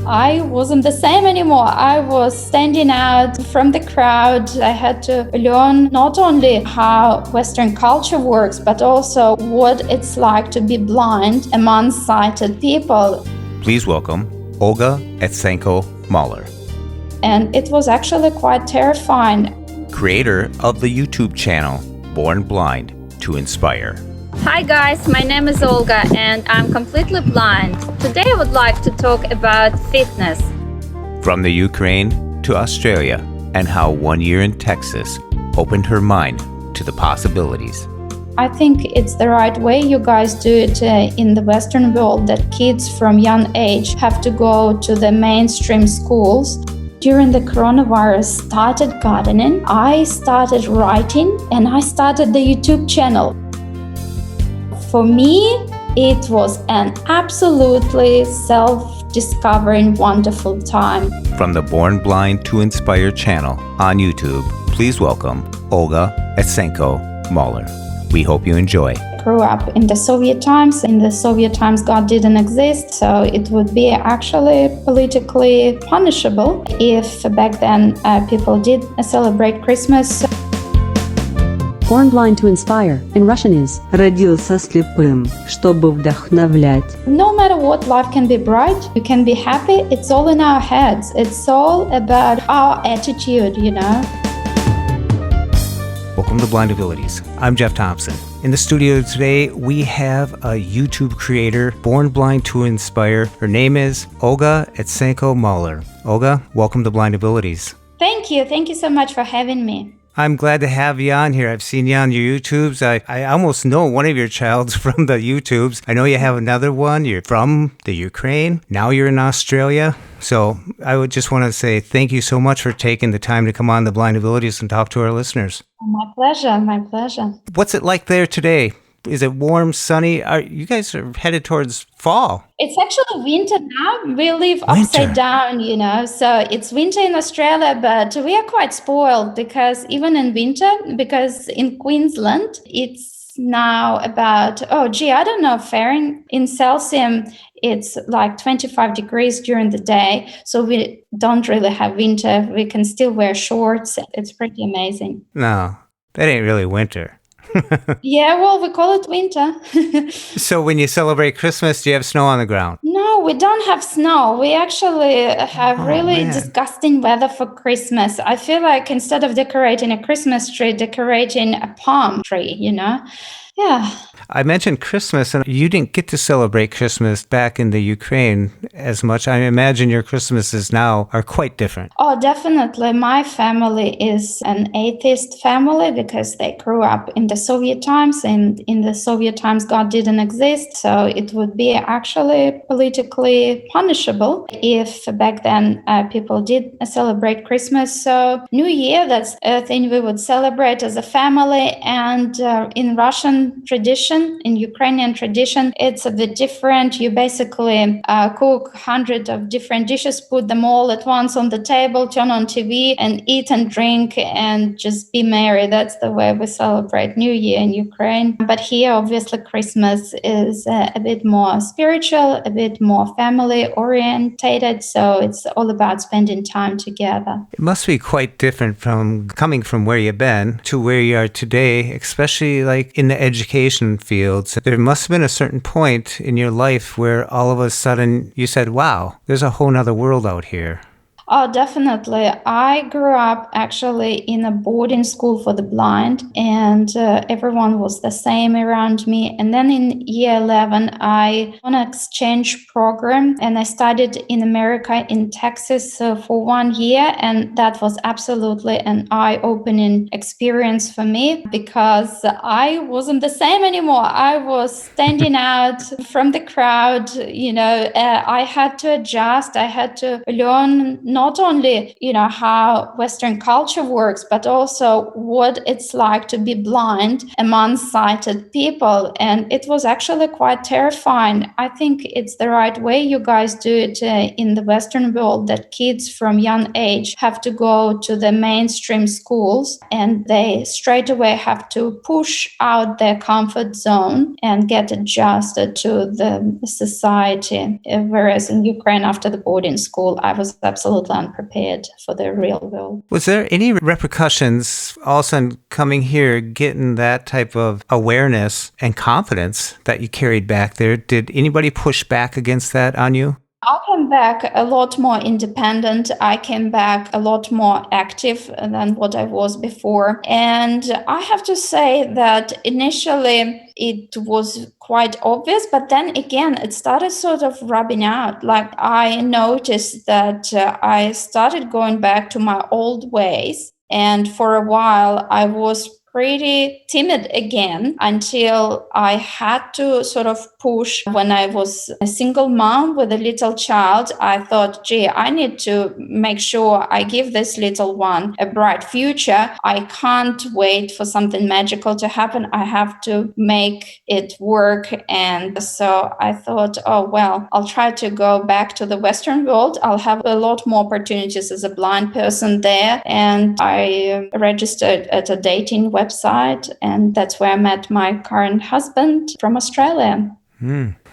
I wasn't the same anymore. I was standing out from the crowd. I had to learn not only how Western culture works, but also what it's like to be blind among sighted people. Please welcome Olga Itsenko-Mahler, And it was actually quite terrifying. creator of the YouTube channel Born Blind to Inspire. Hi guys, my name is Olga and I'm completely blind. Today I would like to talk about fitness. From the Ukraine to Australia, and how 1 year in Texas opened her mind to the possibilities. I think it's the right way you guys do it in the Western world, that kids from young age have to go to the mainstream schools. During the coronavirus, started gardening, I started writing, and I started the YouTube channel. For me, it was an absolutely self-discovering, wonderful time. From the Born Blind to Inspire channel on YouTube, please welcome Olga Itsenko-Mahler. We hope you enjoy. Grew up in the Soviet times. In the Soviet times, God didn't exist, so it would be actually politically punishable if back then people did celebrate Christmas. Born Blind to Inspire in Russian is Родился слепым, чтобы вдохновлять. No matter what, life can be bright, you can be happy, it's all in our heads. It's all about our attitude, you know. Welcome to Blind Abilities. I'm Jeff Thompson. In the studio today, we have a YouTube creator, Born Blind to Inspire. Her name is Olga Itsenko-Mahler. Olga, welcome to Blind Abilities. Thank you. Thank you so much for having me. I'm glad to have you on here. I've seen you on your YouTubes. I almost know one of your childs from the YouTubes. I know you have another one. You're from the Ukraine. Now you're in Australia. So I would just want to say thank you so much for taking the time to come on the Blind Abilities and talk to our listeners. My pleasure. My pleasure. What's it like there today? Is it warm, sunny? You guys are headed towards fall. It's actually winter now. We live upside down, you know. So it's winter in Australia, but we are quite spoiled because even in winter, because in Queensland, it's now about, I don't know, Fahrenheit. In Celsius, it's like 25 degrees during the day. So we don't really have winter. We can still wear shorts. It's pretty amazing. No, that ain't really winter. Yeah, well, we call it winter. So when you celebrate Christmas, do you have snow on the ground? No, we don't have snow. We actually have disgusting weather for Christmas. I feel like instead of decorating a Christmas tree, decorating a palm tree, you know? Yeah. I mentioned Christmas, and you didn't get to celebrate Christmas back in the Ukraine as much. I imagine your Christmases now are quite different. Oh, definitely. My family is an atheist family because they grew up in the Soviet times, and in the Soviet times, God didn't exist. So it would be actually politically punishable if back then people did celebrate Christmas. So New Year, that's a thing we would celebrate as a family. And in Russian tradition, in Ukrainian tradition, it's a bit different. You basically cook hundreds of different dishes, put them all at once on the table, turn on TV and eat and drink and just be merry. That's the way we celebrate New Year in Ukraine. But here, obviously, Christmas is a bit more spiritual, a bit more family orientated. So it's all about spending time together. It must be quite different from coming from where you've been to where you are today, especially like in the education fields. There must have been a certain point in your life where all of a sudden you said, wow, there's a whole nother world out here. Oh, definitely. I grew up actually in a boarding school for the blind, and everyone was the same around me. And then in year 11, I on an exchange program, and I studied in America, in Texas, for 1 year. And that was absolutely an eye-opening experience for me because I wasn't the same anymore. I was standing out from the crowd. You know, I had to adjust. I had to learn not only, how Western culture works, but also what it's like to be blind among sighted people. And it was actually quite terrifying. I think it's the right way you guys do it in the Western world, that kids from young age have to go to the mainstream schools and they straight away have to push out their comfort zone and get adjusted to the society. Whereas in Ukraine, after the boarding school, I was absolutely unprepared for the real world. Was there any repercussions all of a sudden coming here, getting that type of awareness and confidence that you carried back there? Did anybody push back against that on you? I came back a lot more independent. I came back a lot more active than what I was before. And I have to say that initially it was quite obvious, but then again, it started sort of rubbing out. Like I noticed that I started going back to my old ways. And for a while, I was pretty timid again until I had to sort of push. When I was a single mom with a little child, I thought, gee, I need to make sure I give this little one a bright future. I can't wait for something magical to happen. I have to make it work. And so I thought, oh, well, I'll try to go back to the Western world. I'll have a lot more opportunities as a blind person there. And I registered at a dating website, and that's where I met my current husband from Australia.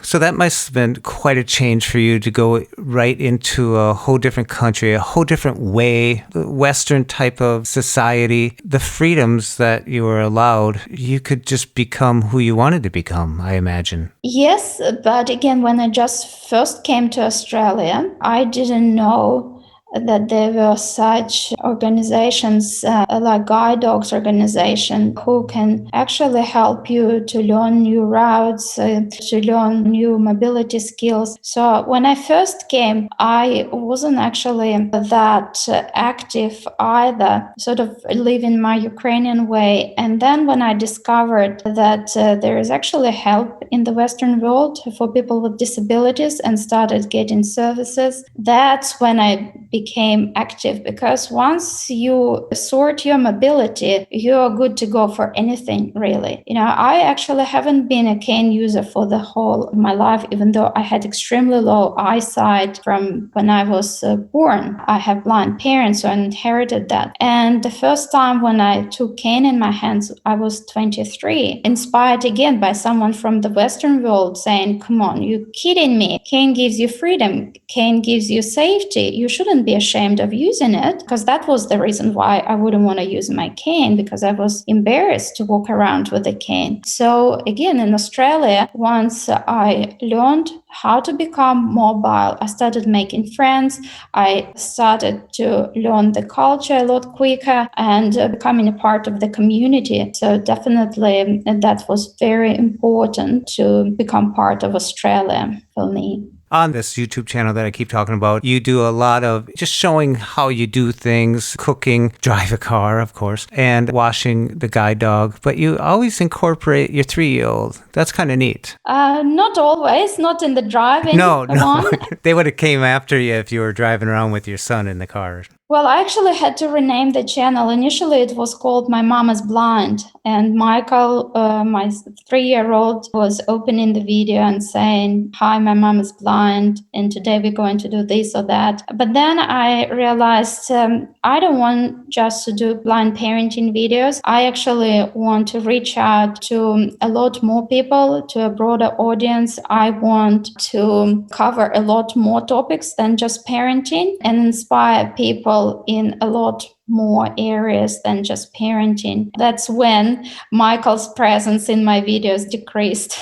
So that must have been quite a change for you to go right into a whole different country, a whole different way, the Western type of society, the freedoms that you were allowed. You could just become who you wanted to become, I imagine. Yes, but again, when I just first came to Australia, I didn't know that there were such organizations like guide dogs organization who can actually help you to learn new routes, to learn new mobility skills. So when I first came, I wasn't actually that active either, sort of living my Ukrainian way. And then when I discovered that there is actually help in the Western world for people with disabilities and started getting services, that's when I became active, because once you sort your mobility, you're good to go for anything, really. I actually haven't been a cane user for the whole of my life, even though I had extremely low eyesight from when I was born. I have blind parents, so I inherited that. And the first time when I took cane in my hands, I was 23, inspired again by someone from the Western world saying, come on, you kidding me? Cane gives you freedom. Cane gives you safety. You shouldn't be ashamed of using it, because that was the reason why I wouldn't want to use my cane, because I was embarrassed to walk around with a cane. So again, in Australia, once I learned how to become mobile, I started making friends. I started to learn the culture a lot quicker and becoming a part of the community. So definitely that was very important to become part of Australia for me. On this YouTube channel that I keep talking about, you do a lot of just showing how you do things, cooking, drive a car, of course, and washing the guide dog. But you always incorporate your 3-year-old. That's kind of neat. Not always, not in the driving No. one. They would have came after you if you were driving around with your son in the car. Well, I actually had to rename the channel. Initially, it was called My Mom is Blind. And Michael, my 3-year-old, was opening the video and saying, hi, my mom is blind, and today we're going to do this or that. But then I realized I don't want just to do blind parenting videos. I actually want to reach out to a lot more people, to a broader audience. I want to cover a lot more topics than just parenting and inspire people in a lot more areas than just parenting. That's when Michael's presence in my videos decreased.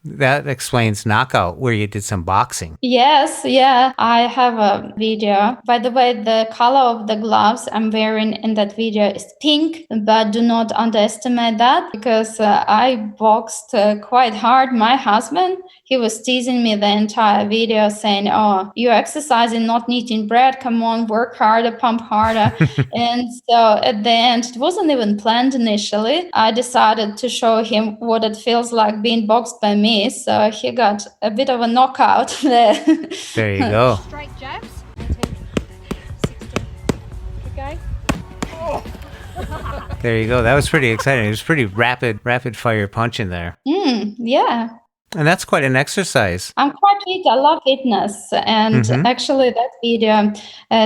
That explains Knockout, where you did some boxing. Yes, yeah. I have a video. By the way, the color of the gloves I'm wearing in that video is pink, but do not underestimate that, because I boxed quite hard. My husband, he was teasing me the entire video saying, oh, you're exercising, not eating bread. Come on, work harder, pump harder. And so at the end, it wasn't even planned initially. I decided to show him what it feels like being boxed by me. So he got a bit of a knockout there. There you go. Straight jabs. There you go. That was pretty exciting. It was pretty rapid fire punching there. Yeah. And that's quite an exercise. I'm quite fit. I love fitness. And actually, that video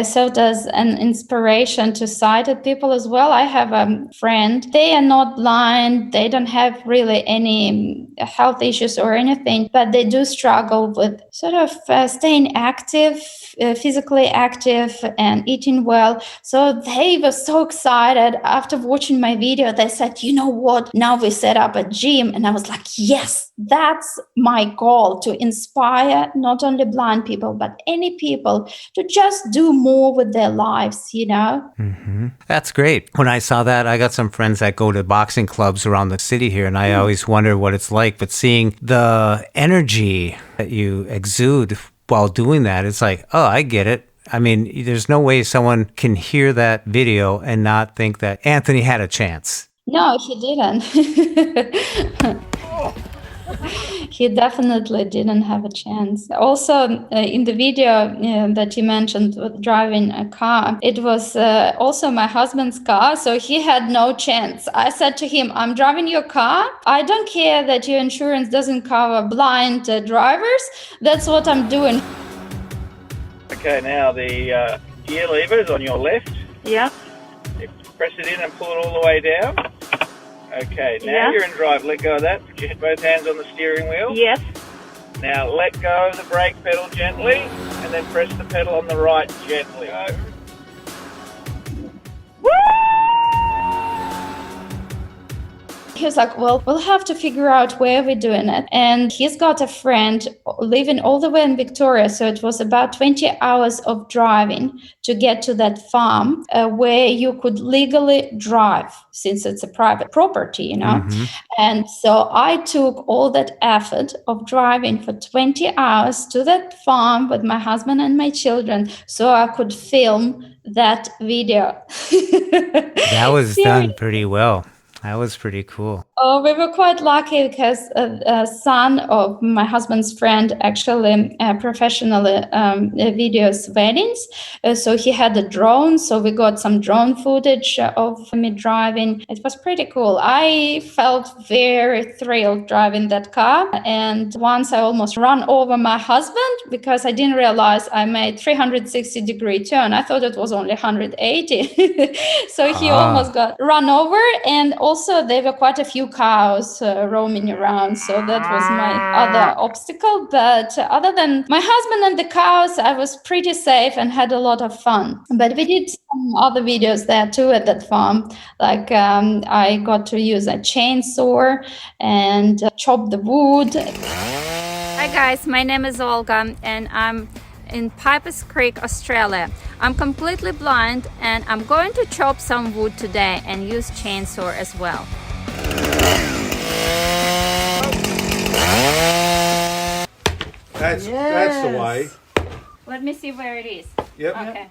served as an inspiration to sighted people as well. I have a friend. They are not blind. They don't have really any health issues or anything, but they do struggle with sort of staying active, physically active and eating well. So they were so excited after watching my video. They said, you know what? Now we set up a gym. And I was like, yes, that's my goal, to inspire not only blind people, but any people to just do more with their lives, you know? That's great. When I saw that, I got some friends that go to boxing clubs around the city here, and I always wonder what it's like. But seeing the energy that you exude while doing that, it's like, oh, I get it. I mean, there's no way someone can hear that video and not think that Anthony had a chance. No, he didn't. He definitely didn't have a chance. Also, in the video that you mentioned with driving a car, it was also my husband's car, so he had no chance. I said to him, I'm driving your car. I don't care that your insurance doesn't cover blind drivers. That's what I'm doing. Okay, now the gear lever is on your left. Yeah. You press it in and pull it all the way down. Okay, now you're in drive. Let go of that. Put your both hands on the steering wheel. Yes. Now let go of the brake pedal gently, and then press the pedal on the right gently. He was like, well, we'll have to figure out where we're doing it. And he's got a friend living all the way in Victoria. So it was about 20 hours of driving to get to that farm where you could legally drive, since it's a private property, you know. And so I took all that effort of driving for 20 hours to that farm with my husband and my children so I could film that video. That was done pretty well. That was pretty cool. Oh, we were quite lucky because a son of my husband's friend actually professionally videos weddings. So he had a drone. So we got some drone footage of me driving. It was pretty cool. I felt very thrilled driving that car. And once I almost ran over my husband because I didn't realize I made 360-degree turn. I thought it was only 180. So he almost got run over. And also there were quite a few cows roaming around, so that was my other obstacle. But other than my husband and the cows, I was pretty safe and had a lot of fun. But we did some other videos there too at that farm, like I got to use a chainsaw and chop the wood. Hi guys, my name is Olga and I'm in Pipers Creek, Australia. I'm completely blind and I'm going to chop some wood today and use chainsaw as well. That's the way. Let me see where it is. Yep. Okay.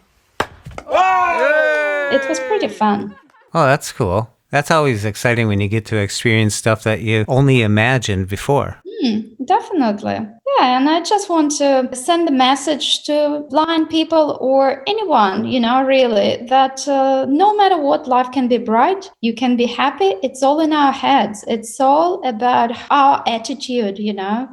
It was pretty fun. Oh, that's cool. That's always exciting when you get to experience stuff that you only imagined before. Definitely. Yeah, and I just want to send a message to blind people or anyone, you know, really, that no matter what, life can be bright. You can be happy. It's all in our heads. It's all about our attitude, you know.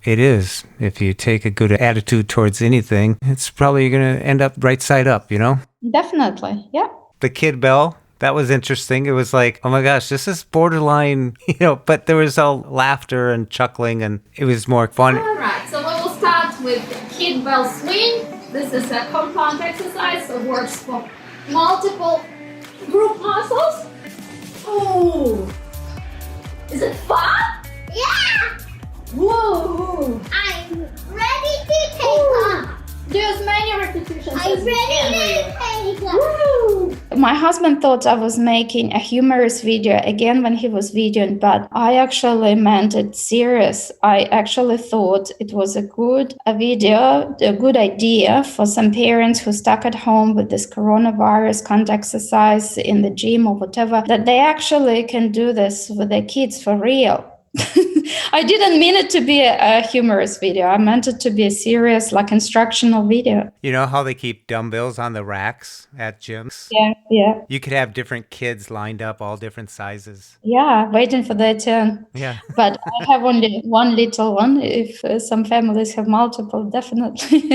It is. If you take a good attitude towards anything, it's probably going to end up right side up, you know? Definitely. Yeah. The Kid Bell, that was interesting. It was like, oh my gosh, this is borderline, you know, but there was all laughter and chuckling and it was more fun. All right, so we will start with Kid Bell Swing. This is a compound exercise that works for multiple group muscles. Oh, is it fun? Yeah! Whoa! I'm ready to take off! Do as many repetitions I'm as you can. ready to take off! My husband thought I was making a humorous video again when he was videoing, but I actually meant it serious. I actually thought it was a good idea for some parents who stuck at home with this coronavirus, can't exercise in the gym or whatever, that they actually can do this with their kids for real. I didn't mean it to be a humorous video. I meant it to be a serious, like, instructional video. You know how they keep dumbbells on the racks at gyms? Yeah. You could have different kids lined up, all different sizes. Yeah, waiting for their turn. Yeah. But I have only one little one. If some families have multiple, definitely.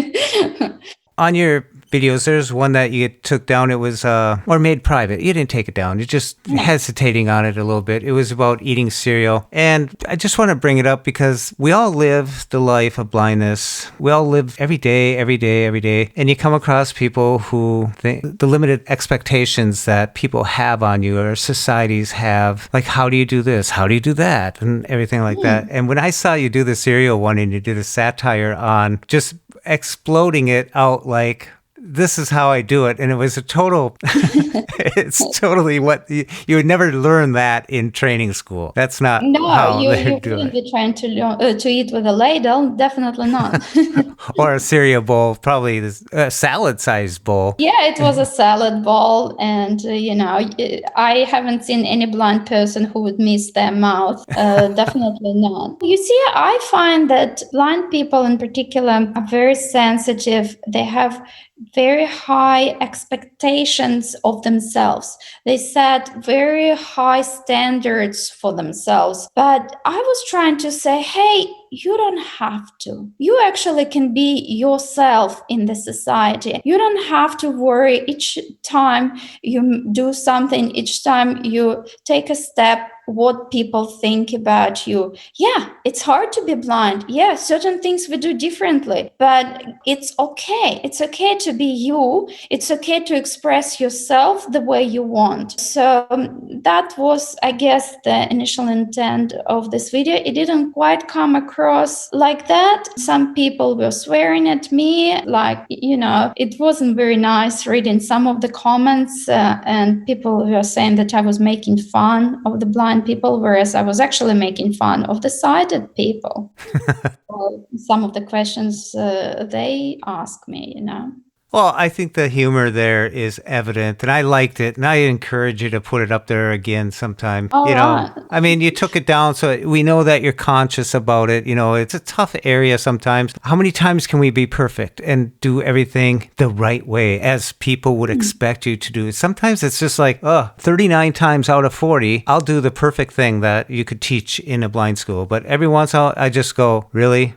On your videos, there's one that you took down. It was, or made private. You didn't take it down. You're just hesitating on it a little bit. It was about eating cereal. And I just want to bring it up because we all live the life of blindness. We all live every day. And you come across people who think the limited expectations that people have on you or societies have. Like, how do you do this? How do you do that? And everything like that. And when I saw you do the cereal one and you did a satire on just exploding it out like, this is how I do it. And it was a total, it's totally what you would never learn that in training school. That's not how you they do wouldn't it. be trying to eat with a ladle. Definitely not. Or a cereal bowl, probably a salad-sized bowl. Yeah, it was a salad bowl. And, I haven't seen any blind person who would miss their mouth. Definitely not. You see, I find that blind people in particular are very sensitive. They have very high expectations of themselves. They set very high standards for themselves. But I was trying to say, hey, you don't have to. You actually can be yourself in the society. You don't have to worry each time you do something, each time you take a step, what people think about you. Yeah, it's hard to be blind. Yeah, certain things we do differently, but it's okay. It's okay to be you. It's okay to express yourself the way you want. So that was, I guess, the initial intent of this video. It didn't quite come across like that. Some people were swearing at me, like, it wasn't very nice reading some of the comments, and people were saying that I was making fun of the blind people, whereas I was actually making fun of the sighted people. Some of the questions they asked me, Well, I think the humor there is evident, and I liked it, and I encourage you to put it up there again sometime. Right. I mean, you took it down, so we know that you're conscious about it. It's a tough area sometimes. How many times can we be perfect and do everything the right way as people would expect you to do? Sometimes it's just like, 39 times out of 40, I'll do the perfect thing that you could teach in a blind school. But every once in a while, I just go, really?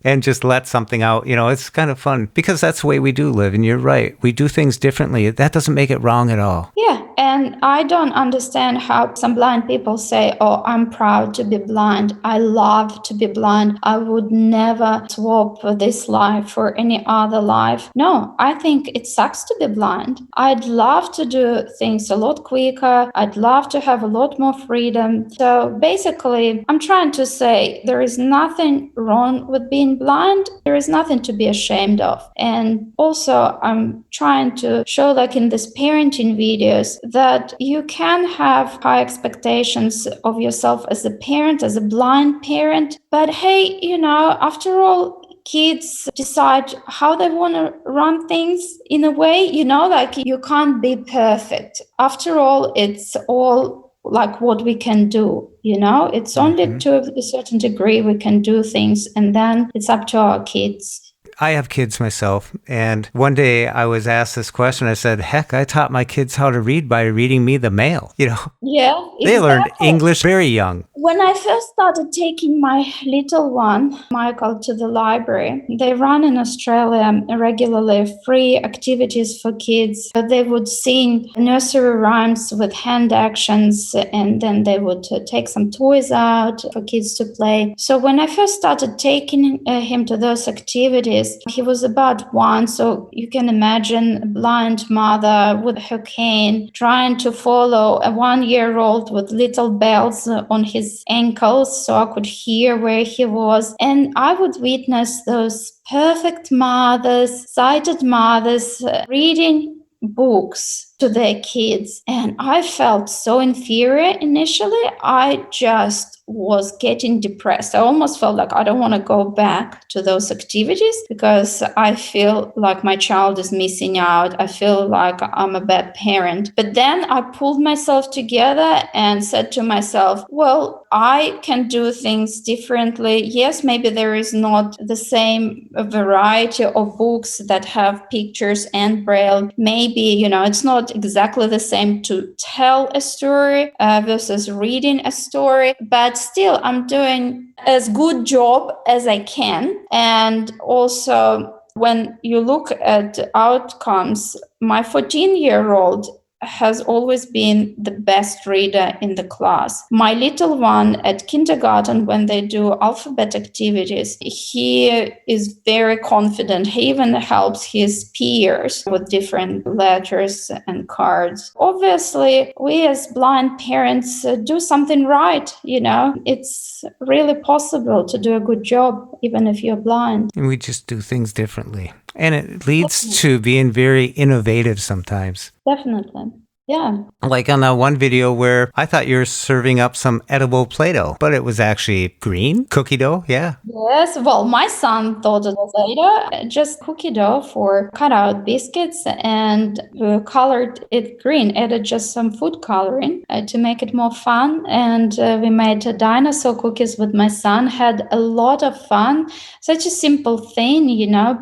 And just let something out. It's kind of fun because that's the way we do live. And you're right. We do things differently. That doesn't make it wrong at all. Yeah. And I don't understand how some blind people say, oh, I'm proud to be blind. I love to be blind. I would never swap this life for any other life. No, I think it sucks to be blind. I'd love to do things a lot quicker. I'd love to have a lot more freedom. So basically, I'm trying to say there is nothing wrong with being blind. There is nothing to be ashamed of. And also, I'm trying to show, like in these parenting videos, that you can have high expectations of yourself as a parent, as a blind parent. But hey, after all, kids decide how they want to run things in a way, like you can't be perfect. After all, it's all like what we can do, it's only to a certain degree we can do things, and then it's up to our kids. I have kids myself, and one day I was asked this question. I said, heck, I taught my kids how to read by reading me the mail. Yeah, exactly. They learned English very young. When I first started taking my little one, Michael, to the library, they run in Australia regularly free activities for kids. They would sing nursery rhymes with hand actions, and then they would take some toys out for kids to play. So when I first started taking him to those activities, he was about 1, so you can imagine a blind mother with her cane trying to follow a 1-year-old with little bells on his ankles so I could hear where he was. And I would witness those perfect mothers, sighted mothers, reading books to their kids. And I felt so inferior initially. I just was getting depressed. I almost felt like I don't want to go back to those activities because I feel like my child is missing out. I feel like I'm a bad parent. But then I pulled myself together and said to myself, well, I can do things differently. Yes, maybe there is not the same variety of books that have pictures and braille. Maybe, it's not exactly the same to tell a story versus reading a story, but still I'm doing as good job as I can. And also when you look at outcomes, my 14-year-old has always been the best reader in the class. My little one at kindergarten, when they do alphabet activities, he is very confident. He even helps his peers with different letters and cards. Obviously, we as blind parents do something right. It's really possible to do a good job, even if you're blind. And we just do things differently. And it leads to being very innovative sometimes. Definitely. Yeah. Like on that one video where I thought you were serving up some edible Play-Doh, but it was actually green cookie dough. Yeah. Yes. Well, my son thought it was Play-Doh, just cookie dough for cutout biscuits, and we colored it green, added just some food coloring to make it more fun. And we made dinosaur cookies with my son, had a lot of fun. Such a simple thing,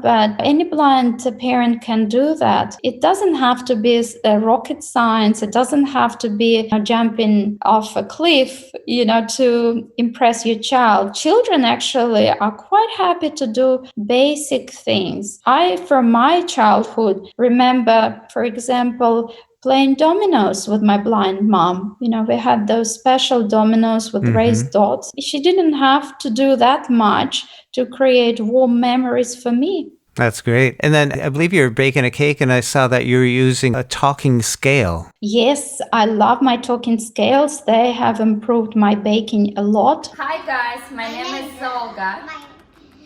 but any blind parent can do that. It doesn't have to be a rocket science. It doesn't have to be jumping off a cliff, to impress your child. Children actually are quite happy to do basic things. I, from my childhood, remember, for example, playing dominoes with my blind mom. We had those special dominoes with raised dots. She didn't have to do that much to create warm memories for me. That's great. And then I believe you were baking a cake, and I saw that you were using a talking scale. Yes, I love my talking scales. They have improved my baking a lot. Hi guys, my name is Olga.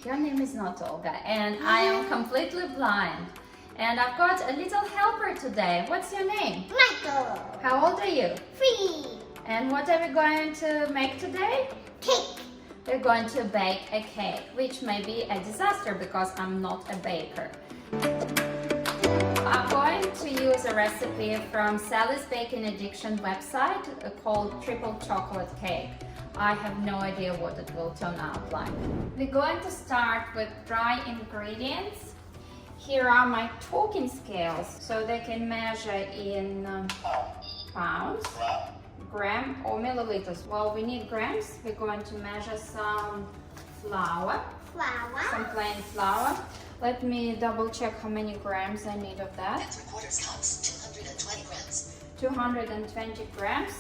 Your name is not Olga, and I am completely blind. And I've got a little helper today. What's your name? Michael. How old are you? 3. And what are we going to make today? Cake. We're going to bake a cake, which may be a disaster because I'm not a baker. I'm going to use a recipe from Sally's Baking Addiction website called Triple Chocolate Cake. I have no idea what it will turn out like. We're going to start with dry ingredients. Here are my talking scales, so they can measure in pounds, gram or milliliters. Well, we need grams. We're going to measure some flour, some plain flour. Let me double check how many grams I need of that. And 3/4 cups, 220 grams. 220 grams.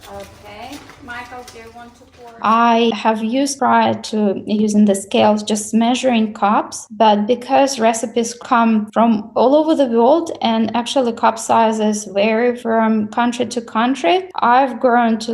Okay. Michael, do you want to pour? I have used, prior to using the scales, just measuring cups, but because recipes come from all over the world and actually cup sizes vary from country to country, I've grown to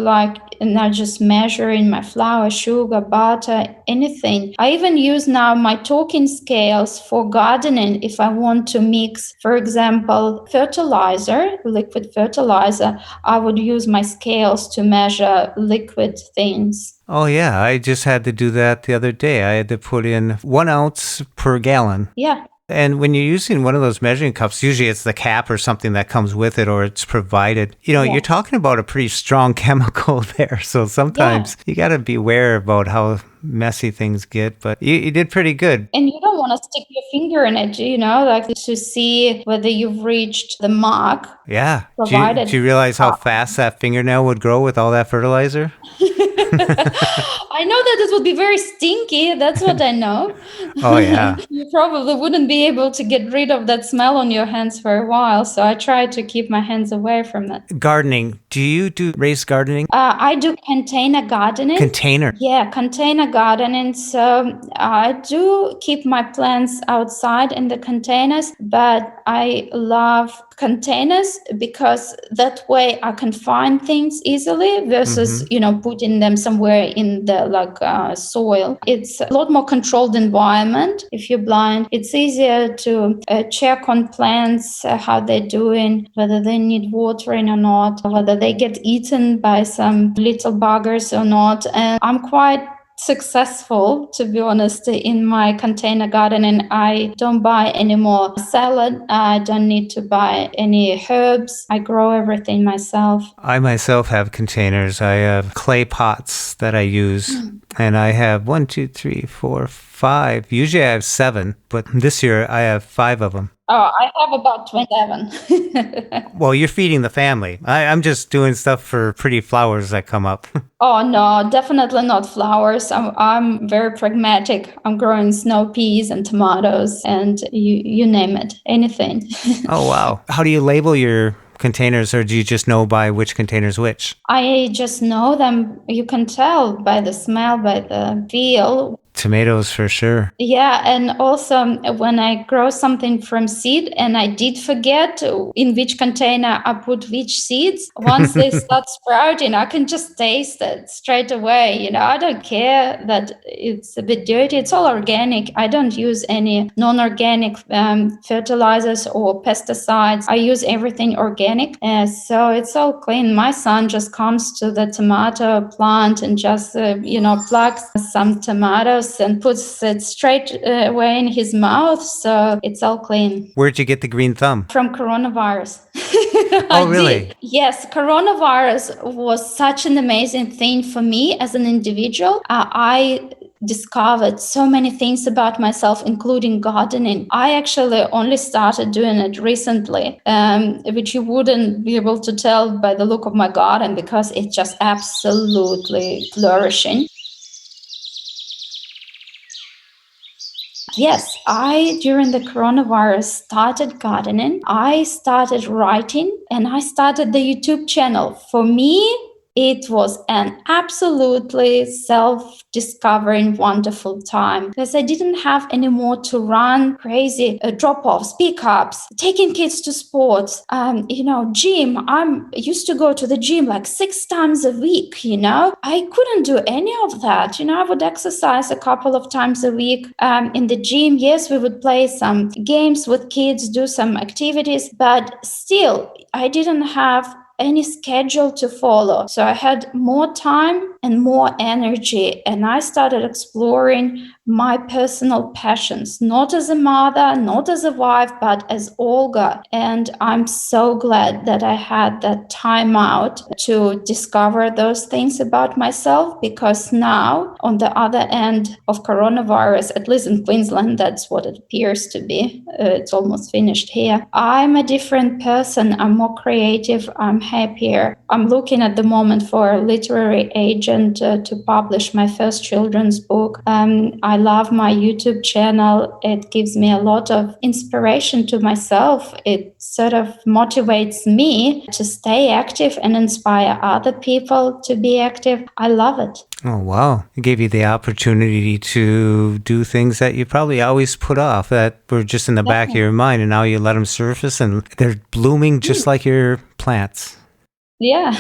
not just measuring my flour, sugar, butter, anything. I even use now my talking scales for gardening. If I want to mix, for example, fertilizer, liquid fertilizer, I would use my scales to measure liquid things. Oh, yeah. I just had to do that the other day. I had to put in 1 ounce per gallon. Yeah. And when you're using one of those measuring cups, usually it's the cap or something that comes with it, or it's provided. You're talking about a pretty strong chemical there. So sometimes you got to be aware about how messy things get. But you did pretty good. And you don't want to stick your finger in it, to see whether you've reached the mark. Yeah. Provided. Do you realize how fast that fingernail would grow with all that fertilizer? I know that it would be very stinky. That's what I know. Oh, yeah. You probably wouldn't be able to get rid of that smell on your hands for a while. So I try to keep my hands away from that. Gardening. Do you do raised gardening? I do container gardening. Container? Yeah, container gardening, so I do keep my plants outside in the containers, but I love containers because that way I can find things easily versus, putting them somewhere in the soil. It's a lot more controlled environment. If you're blind, it's easier to check on plants, how they're doing, whether they need watering or not, whether they get eaten by some little buggers or not. And I'm quite successful, to be honest, in my container gardening. I don't buy any more salad. I don't need to buy any herbs. I grow everything myself. I myself have containers. I have clay pots that I use, and I have 1, 2, 3, 4, 5. Usually I have 7, but this year I have 5 of them. Oh, I have about 27. Well, you're feeding the family. I'm just doing stuff for pretty flowers that come up. Oh, no, definitely not flowers. I'm very pragmatic. I'm growing snow peas and tomatoes and you name it, anything. Oh, wow. How do you label your containers, or do you just know by which container's which? I just know them. You can tell by the smell, by the feel. Tomatoes for sure. Yeah, and also when I grow something from seed and I did forget in which container I put which seeds, once they start sprouting, I can just taste it straight away. I don't care that it's a bit dirty. It's all organic. I don't use any non-organic fertilizers or pesticides. I use everything organic. So it's all clean. My son just comes to the tomato plant and just, plucks some tomatoes and puts it straight away in his mouth. So it's all clean. Where'd you get the green thumb? From coronavirus. Oh, really? Yes, coronavirus was such an amazing thing for me as an individual. I discovered so many things about myself, including gardening. I actually only started doing it recently, which you wouldn't be able to tell by the look of my garden because it's just absolutely flourishing. Yes, during the coronavirus, started gardening. I started writing and I started the YouTube channel. For me, it was an absolutely self-discovering, wonderful time because I didn't have any more to run crazy drop-offs, pickups, taking kids to sports, gym. I used to go to the gym like 6 times a week, I couldn't do any of that. I would exercise a couple of times a week in the gym. Yes, we would play some games with kids, do some activities, but still, I didn't have any schedule to follow. So I had more time and more energy, and I started exploring my personal passions, not as a mother, not as a wife, but as Olga. And I'm so glad that I had that time out to discover those things about myself, because now, on the other end of coronavirus, at least in Queensland, that's what it appears to be. It's almost finished here. I'm a different person. I'm more creative. I'm happier. I'm looking at the moment for a literary agent to publish my first children's book. I love my YouTube channel. It gives me a lot of inspiration to myself. It sort of motivates me to stay active and inspire other people to be active. I love it. Oh, wow. It gave you the opportunity to do things that you probably always put off, that were just in the back of your mind, and now you let them surface and they're blooming just like your plants. Yeah,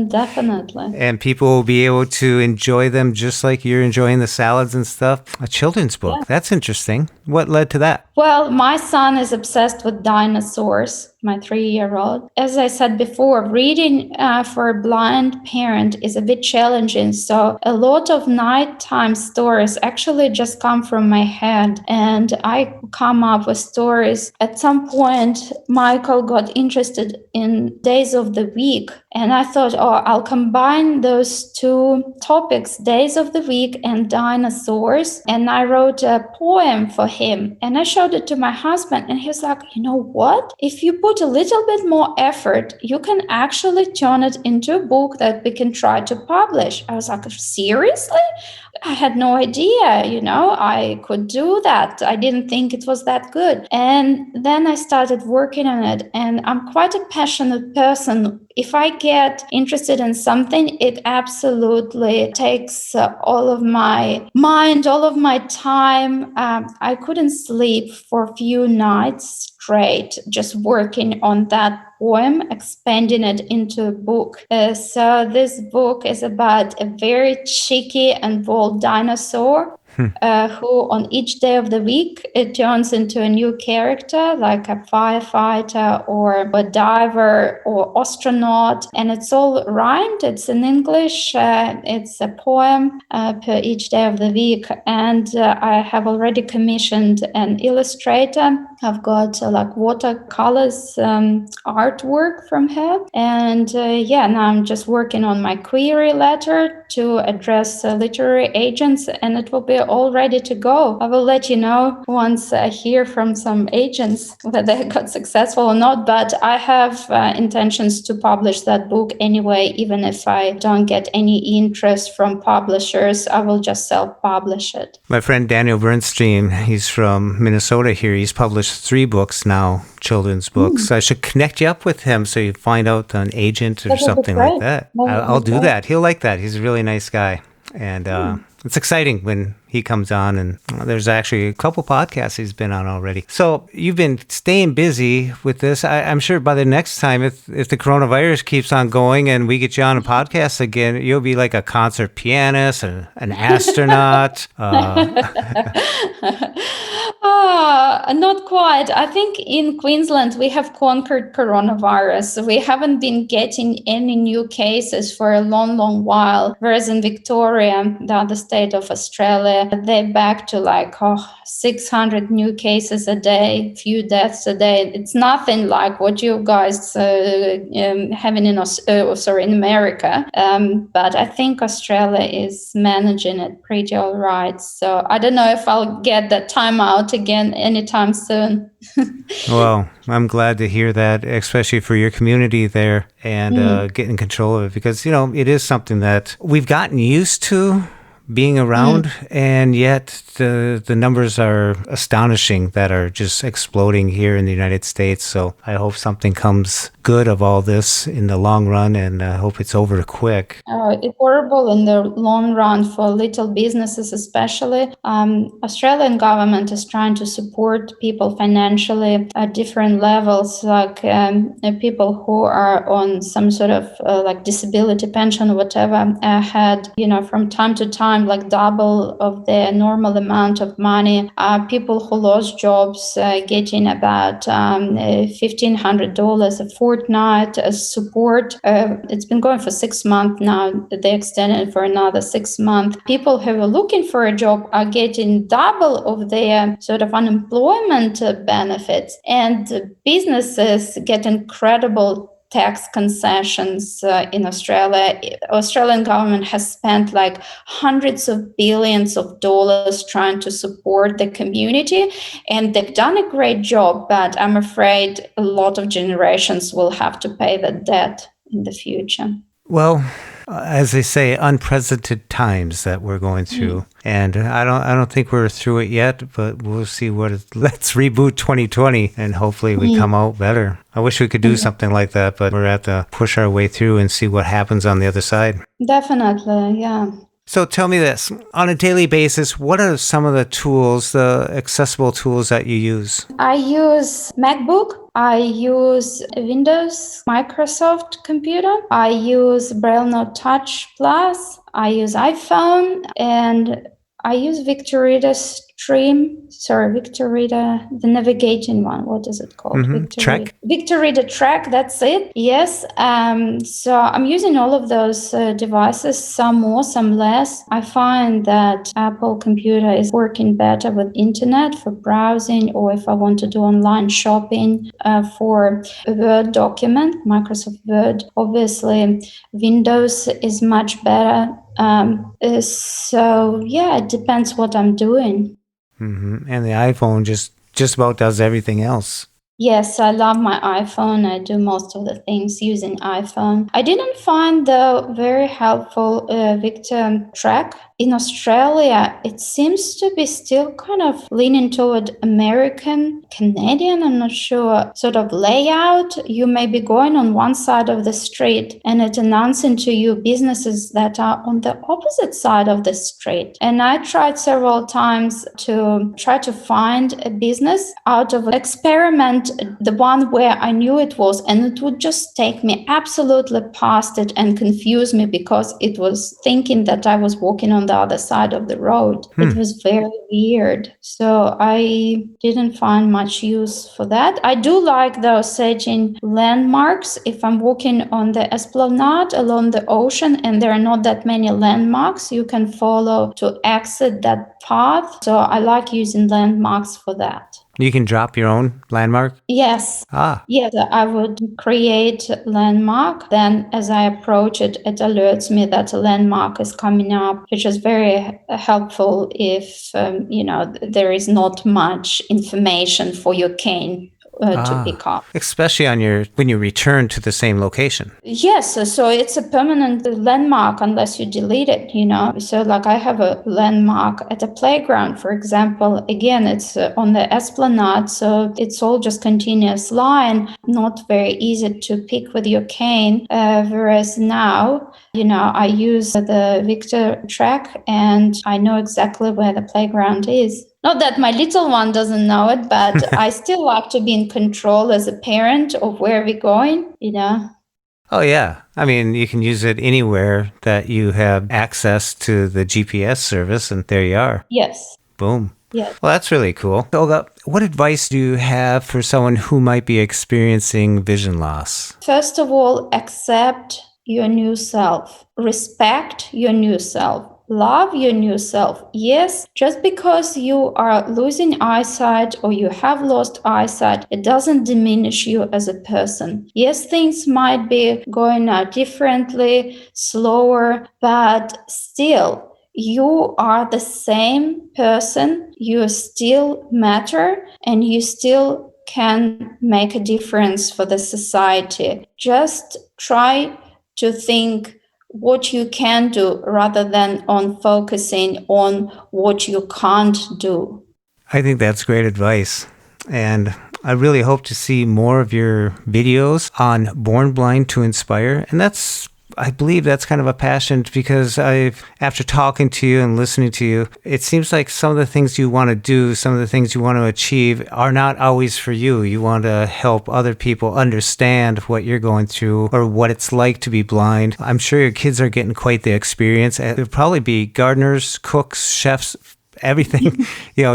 definitely. And people will be able to enjoy them just like you're enjoying the salads and stuff. A children's book. Yeah. That's interesting. What led to that? Well, my son is obsessed with dinosaurs, my 3-year-old. As I said before, reading for a blind parent is a bit challenging. So a lot of nighttime stories actually just come from my head, and I come up with stories. At some point, Michael got interested in days of the week, and I thought, I'll combine those two topics, days of the week and dinosaurs. And I wrote a poem for him, and I showed it to my husband, and he was like, you know what? If you put a little bit more effort, you can actually turn it into a book that we can try to publish. I was like, seriously? I had no idea, I could do that. I didn't think it was that good. And then I started working on it. And I'm quite a passionate person if I get interested in something, it absolutely takes all of my mind, all of my time. I couldn't sleep for a few nights straight, just working on that poem, expanding it into a book. So this book is about a very cheeky and bold dinosaur who on each day of the week it turns into a new character, like a firefighter or a diver or astronaut, and it's all rhymed. It's in English. It's a poem per each day of the week, and I have already commissioned an illustrator. I've got like watercolors artwork from her, and now I'm just working on my query letter to address literary agents, and it will be all ready to go. I will let you know once I hear from some agents whether they got successful or not, but I have intentions to publish that book anyway. Even if I don't get any interest from publishers, I will just self-publish it. My friend Daniel Bernstein, he's from Minnesota here. He's published 3 books now, children's books. I should connect you up with him so you find out an agent or something like that. I'll do that. He'll like that. He's a really nice guy. And it's exciting when he comes on, and there's actually a couple podcasts he's been on already. So you've been staying busy with this. I'm sure by the next time, if the coronavirus keeps on going and we get you on a podcast again, you'll be like a concert pianist, an astronaut. Not quite. I think in Queensland, we have conquered coronavirus. We haven't been getting any new cases for a long, long while. Whereas in Victoria, the other state of Australia, they're back to like 600 new cases a day, few deaths a day. It's nothing like what you guys having in America. But I think Australia is managing it pretty all right. So I don't know if I'll get that time out again anytime soon. Well, I'm glad to hear that, especially for your community there, and getting control of it, because, it is something that we've gotten used to being around, and yet the numbers are astonishing that are just exploding here in the United States. So I hope something comes good of all this in the long run, and I hope it's over quick. It's horrible in the long run for little businesses, especially. Australian government is trying to support people financially at different levels, like people who are on some sort of like disability pension or whatever, had, from time to time, like double of their normal amount of money. People who lost jobs getting about $1,500 a fortnight as support. It's been going for 6 months now. They extended it for another 6 months. People who are looking for a job are getting double of their sort of unemployment benefits, and businesses get incredible tax concessions in Australia. Australian government has spent like hundreds of billions of dollars trying to support the community, and they've done a great job, but I'm afraid a lot of generations will have to pay the debt in the future. Well, as they say, unprecedented times that we're going through, and I don't think we're through it yet, but we'll see let's reboot 2020, and hopefully we come out better. I wish we could do something like that, but we're at to push our way through and see what happens on the other side. Definitely, yeah. So tell me this, on a daily basis, what are some of the tools, the accessible tools that you use? I use MacBook. I use Windows, Microsoft computer. I use Braille Note Touch Plus. I use iPhone, and I use Victorita the navigating one. What is it called? Track? Victorita Track, that's it. Yes. So I'm using all of those devices, some more, some less. I find that Apple computer is working better with internet for browsing, or if I want to do online shopping for a Word document, Microsoft Word. Obviously, Windows is much better. So yeah, it depends what I'm doing. And the iPhone just about does everything else. Yes, I love my iPhone. I do most of the things using iPhone. I didn't find, though, very helpful Victor Track in Australia, it seems to be still kind of leaning toward American, Canadian, I'm not sure, sort of layout. You may be going on one side of the street and it announcing to you businesses that are on the opposite side of the street. And I tried several times to try to find a business out of experiment, the one where I knew it was, and it would just take me absolutely past it and confuse me because it was thinking that I was walking on the other side of the road. It was very weird. So I didn't find much use for that. I do like though setting landmarks if I'm walking on the esplanade along the ocean and there are not that many landmarks you can follow to exit that path. So I like using landmarks for that. You can drop your own landmark? Yes. Ah. Yes, I would create landmark. Then as I approach it, it alerts me that a landmark is coming up, which is very helpful if, there is not much information for your cane to pick up. Especially when you return to the same location. Yes, so it's a permanent landmark unless you delete it, So like I have a landmark at a playground, for example. Again, it's on the esplanade, so it's all just continuous line, not very easy to pick with your cane. Whereas now, I use the Victor track and I know exactly where the playground is. Not that my little one doesn't know it, but I still like to be in control as a parent of where we're going, Oh, yeah. I mean, you can use it anywhere that you have access to the GPS service, and there you are. Yes. Boom. Yes. Well, that's really cool. Olga, what advice do you have for someone who might be experiencing vision loss? First of all, accept your new self. Respect your new self. Love your new self. Yes, just because you are losing eyesight or you have lost eyesight, it doesn't diminish you as a person. Yes, things might be going out differently, slower, but still, you are the same person. You still matter and you still can make a difference for the society. Just try to think what you can do rather than on focusing on what you can't do. I think that's great advice. And I really hope to see more of your videos on Born Blind to Inspire. And I believe that's kind of a passion because after talking to you and listening to you, it seems like some of the things you want to do, some of the things you want to achieve are not always for you. You want to help other people understand what you're going through or what it's like to be blind. I'm sure your kids are getting quite the experience. It'll probably be gardeners, cooks, chefs, everything,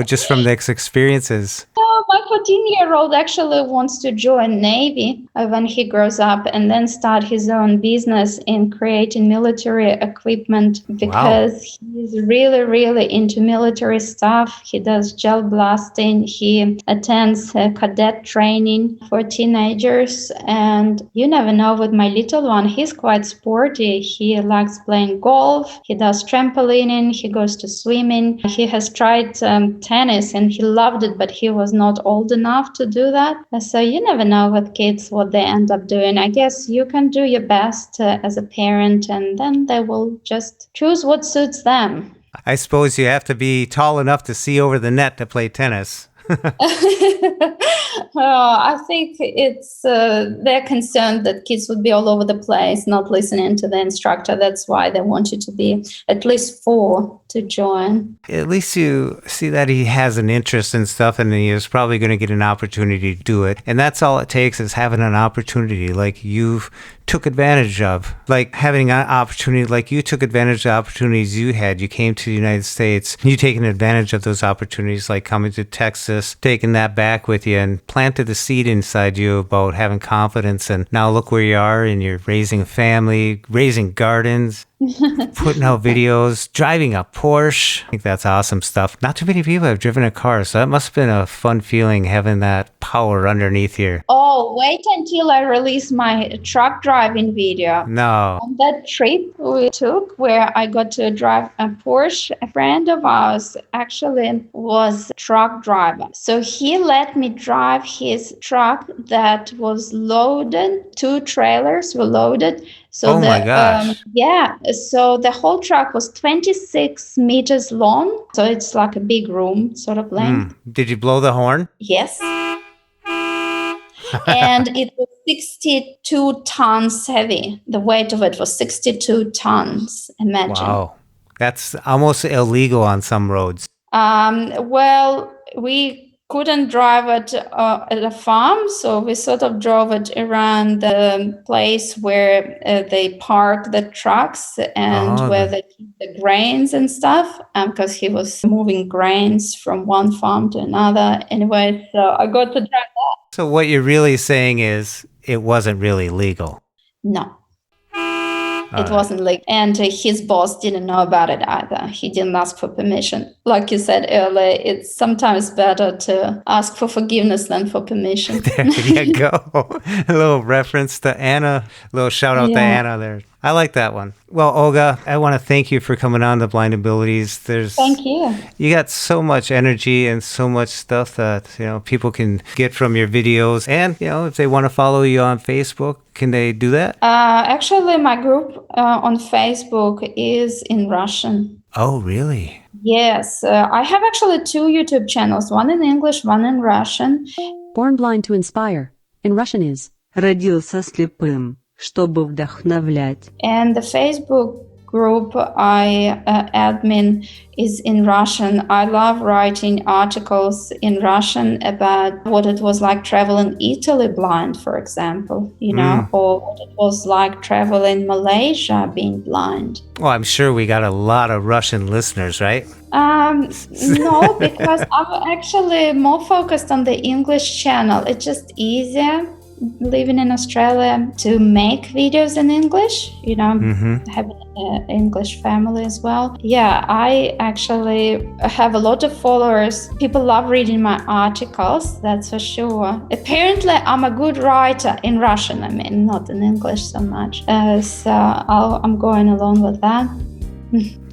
just from these experiences. My 14-year-old actually wants to join Navy when he grows up and then start his own business in creating military equipment because he's really, really into military stuff. He does gel blasting. He attends cadet training for teenagers. And you never know with my little one, he's quite sporty. He likes playing golf. He does trampolining. He goes to swimming. He has tried tennis and he loved it, but he was not old enough to do that. So you never know with kids what they end up doing. I guess you can do your best as a parent and then they will just choose what suits them. I suppose you have to be tall enough to see over the net to play tennis. I think it's they're concerned that kids would be all over the place, not listening to the instructor. That's why they want you to be at least 4 to join. At least you see that he has an interest in stuff and he is probably going to get an opportunity to do it. And that's all it takes is having an opportunity like you've took advantage of. Like having an opportunity like you took advantage of the opportunities you had. You came to the United States. You taking advantage of those opportunities like coming to Texas, taking that back with you and planted the seed inside you about having confidence. And now look where you are and you're raising a family, raising gardens. Putting out videos, driving a Porsche. I think that's awesome stuff. Not too many people have driven a car, so that must have been a fun feeling having that power underneath here. Oh, wait until I release my truck driving video. No. On that trip we took where I got to drive a Porsche, a friend of ours actually was a truck driver. So he let me drive his truck that was loaded, 2 trailers were loaded, So Oh my gosh. So the whole truck was 26 meters long. So it's like a big room sort of length. Did you blow the horn? Yes. And it was 62 tons heavy. The weight of it was 62 tons. Imagine. Wow. That's almost illegal on some roads. Well, we couldn't drive it at a farm, so we sort of drove it around the place where they park the trucks and where they keep the grains and stuff, because he was moving grains from one farm to another. Anyway, so I got to drive that. So what you're really saying is it wasn't really legal. No. It wasn't legal. And his boss didn't know about it either. He didn't ask for permission. Like you said earlier, it's sometimes better to ask for forgiveness than for permission. There you go. A little reference to Anna. A little shout out to Anna there. I like that one. Well, Olga, I want to thank you for coming on to Blind Abilities. Thank you. You got so much energy and so much stuff that, people can get from your videos. And, if they want to follow you on Facebook, can they do that? Actually, my group on Facebook is in Russian. Oh, really? Yes. I have actually 2 YouTube channels, one in English, one in Russian. Born Blind to Inspire. In Russian is Родился слепым, чтобы вдохновлять. And the Facebook group I admin is in Russian. I love writing articles in Russian about what it was like traveling Italy blind, for example, or what it was like traveling Malaysia being blind. Well, I'm sure we got a lot of Russian listeners, right? No, because I'm actually more focused on the English channel. It's just easier living in Australia to make videos in English, having an English family as well. Yeah, I actually have a lot of followers. People love reading my articles, that's for sure. Apparently, I'm a good writer in Russian, not in English so much. So I'm going along with that.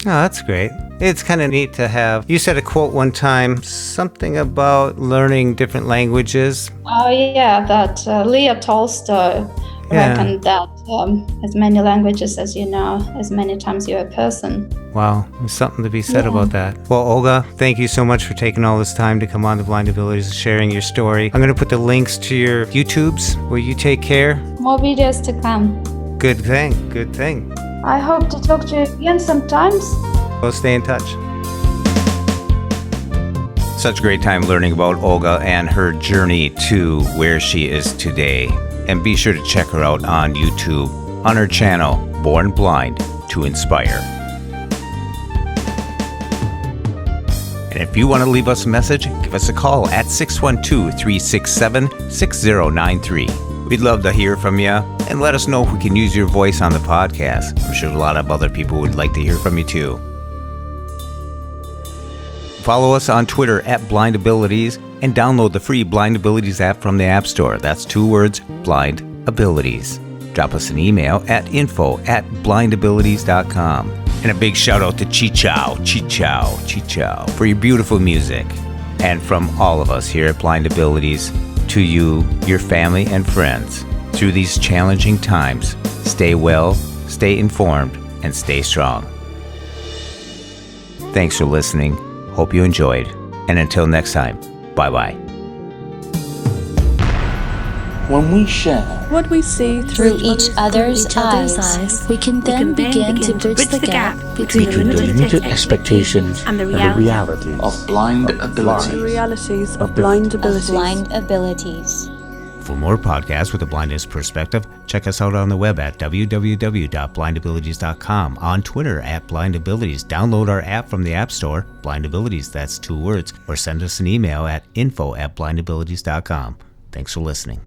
Oh, that's great. It's kind of neat to have. You said a quote one time, something about learning different languages. Oh, yeah, that Leo Tolstoy reckoned that as many languages as you know, as many times you're a person. Wow, there's something to be said about that. Well, Olga, thank you so much for taking all this time to come on to Blind Abilities and sharing your story. I'm going to put the links to your YouTubes. Will you take care? More videos to come. Good thing, good thing. I hope to talk to you again sometimes. We'll stay in touch. Such a great time learning about Olga and her journey to where she is today. And be sure to check her out on YouTube, on her channel, Born Blind to Inspire. And if you want to leave us a message, give us a call at 612-367-6093. We'd love to hear from you, and let us know if we can use your voice on the podcast. I'm sure a lot of other people would like to hear from you too. Follow us on Twitter at Blind Abilities, and download the free Blind Abilities app from the App Store. That's 2 words, Blind Abilities. Drop us an email at info@blindabilities.com. And a big shout out to Chi-Chow for your beautiful music. And from all of us here at Blind Abilities, to you, your family, and friends, through these challenging times, stay well, stay informed, and stay strong. Thanks for listening. Hope you enjoyed. And until next time, bye-bye. When we share what we see through each other's eyes, we can then begin to bridge the gap between limited expectations and the realities of blind abilities. The realities of blind abilities. For more podcasts with a blindness perspective, check us out on the web at www.blindabilities.com, on Twitter at Blind Abilities. Download our app from the App Store, Blind Abilities, that's 2 words, or send us an email at info@blindabilities.com. Thanks for listening.